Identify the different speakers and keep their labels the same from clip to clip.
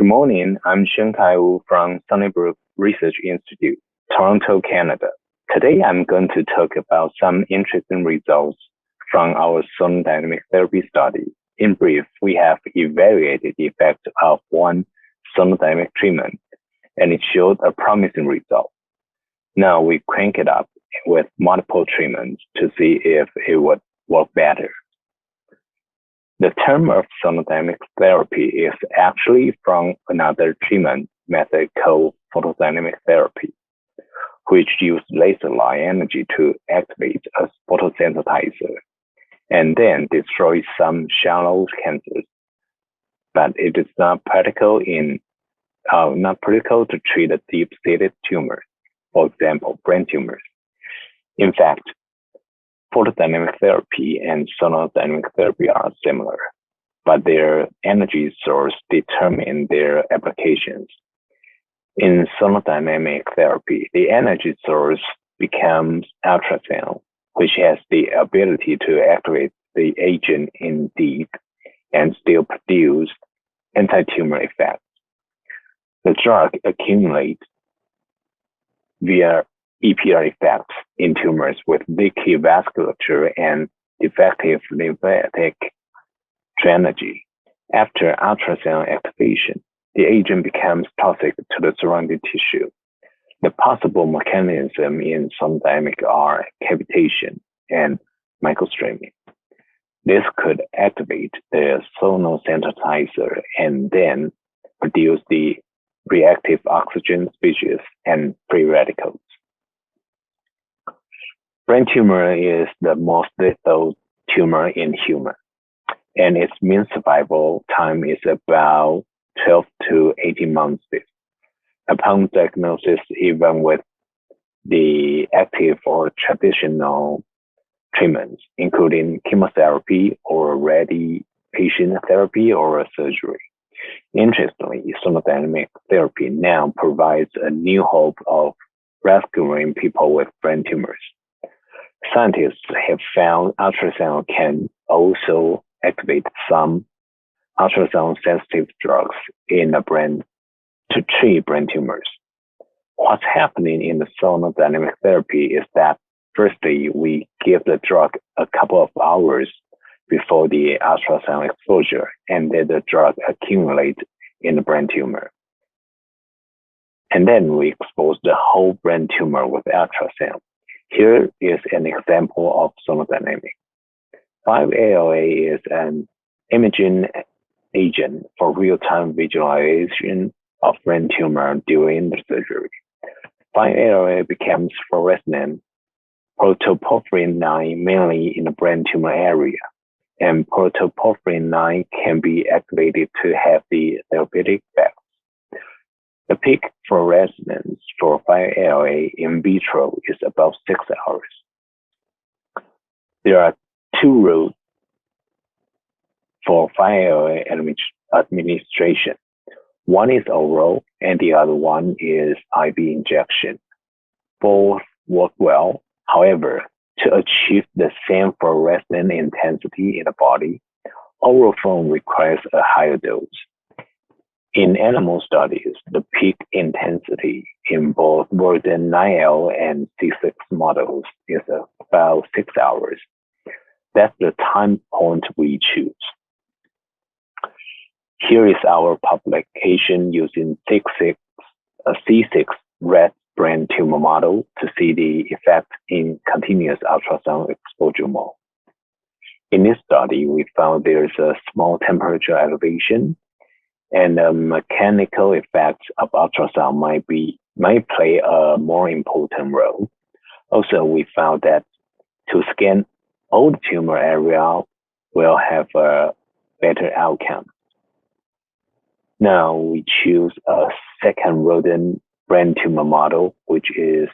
Speaker 1: Good morning. I'm Sheng from Sonodynamic Research Institute, Toronto, Canada. Today, I'm going to talk about some interesting results from our sonodynamic therapy study. In brief, we have evaluated the effect of one sonodynamic treatment, and it showed a promising result. Now we crank it up with multiple treatments to see if it would work better. The term of sonodynamic therapy is actually from another treatment method called photodynamic therapy, which uses laser light energy to activate a photosensitizer and then destroy some shallow cancers. But it is not practical to treat a deep-seated tumor, for example, brain tumors. In fact, photodynamic therapy and sonodynamic therapy are similar, but their energy source determine their applications. In sonodynamic therapy, the energy source becomes ultrasound, which has the ability to activate the agent indeed and still produce anti-tumor effects. The drug accumulates via EPR effects in tumors with leaky vasculature and defective lymphatic drainage. After ultrasound activation, the agent becomes toxic to the surrounding tissue. The possible mechanism in sonodynamic are cavitation and microstreaming. This could activate the sonosensitizer and then produce the reactive oxygen species and free radicals. Brain tumor is the most lethal tumor in humans, and its mean survival time is about 12 to 18 months. Upon diagnosis, even with the active or traditional treatments, including chemotherapy or radiation therapy or surgery. Interestingly, sonodynamic therapy now provides a new hope of rescuing people with brain tumors. Scientists have found ultrasound can also activate some ultrasound-sensitive drugs in the brain to treat brain tumors. What's happening in the sonodynamic therapy is that, firstly, we give the drug a couple of hours before the ultrasound exposure, and then the drug accumulates in the brain tumor. And then we expose the whole brain tumor with ultrasound. Here is an example of sonodynamic. 5-ALA is an imaging agent for real-time visualization of brain tumor during the surgery. 5-ALA becomes fluorescent protoporphyrin 9 mainly in the brain tumor area, and protoporphyrin 9 can be activated to have the therapeutic effect. The peak fluorescence for 5-ALA in vitro is about 6 hours. There are two routes for 5-ALA administration. One is oral, and the other one is IV injection. Both work well. However, to achieve the same fluorescent intensity in the body, oral form requires a higher dose. In animal studies, the peak intensity in both rodent 9L and C6 models is about 6 hours. That's the time point we choose. Here is our publication using C6 rat brain tumor model to see the effect in continuous ultrasound exposure mode. In this study, we found there is a small temperature elevation, and the mechanical effects of ultrasound might play a more important role. Also, we found that to scan all the tumor area will have a better outcome. Now we choose a second rodent brain tumor model, which is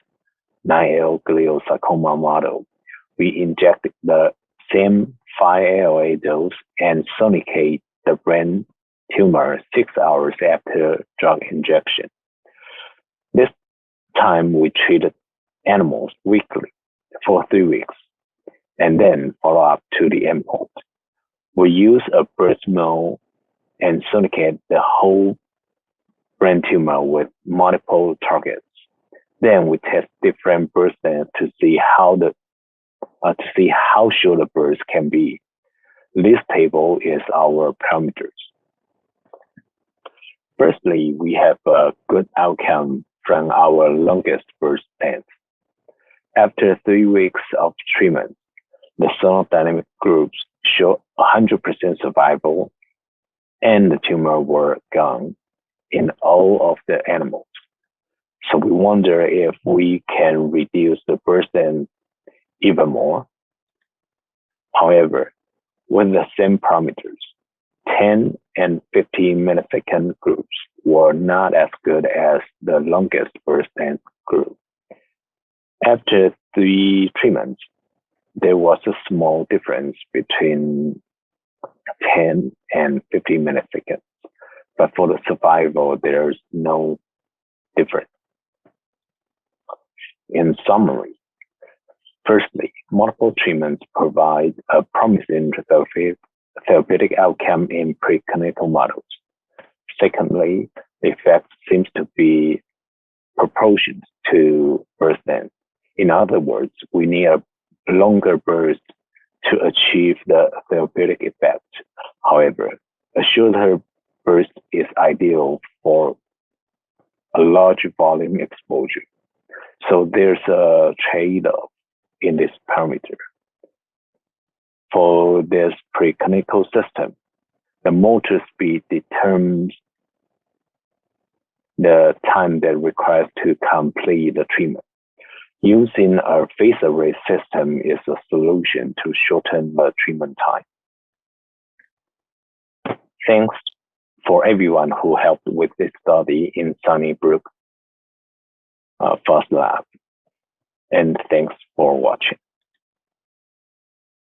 Speaker 1: 9L gliosarcoma model. We inject the same 5-ALA dose and sonicate the brain tumor 6 hours after drug injection. This time we treated animals weekly for 3 weeks and then follow up to the endpoint. We use a burst mode and sonicate the whole brain tumor with multiple targets. Then we test different birth stands to see how sure the birth can be. This table is our parameters. Firstly, we have a good outcome from our longest birth stance. After 3 weeks of treatment, the sonodynamic groups show 100% survival, and the tumor were gone in all of the animals. So we wonder if we can reduce the burden even more. However, with the same parameters, 10 and 15 millisecond groups were not as good as the longest burden group. After 3 treatments, there was a small difference between 10 and 15 milliseconds, but for the survival, there's no difference. In summary, firstly, multiple treatments provide a promising therapeutic outcome in preclinical models. Secondly, the effect seems to be proportional to birth length. In other words, we need a longer burst to achieve the therapeutic effect. However, a shorter burst is ideal for a large volume exposure. So there's a trade-off in this parameter. For this preclinical system, the motor speed determines the time that requires to complete the treatment. Using a phase array system is a solution to shorten the treatment time. Thanks for everyone who helped with this study in Sunnybrook Fast Lab. And thanks for watching.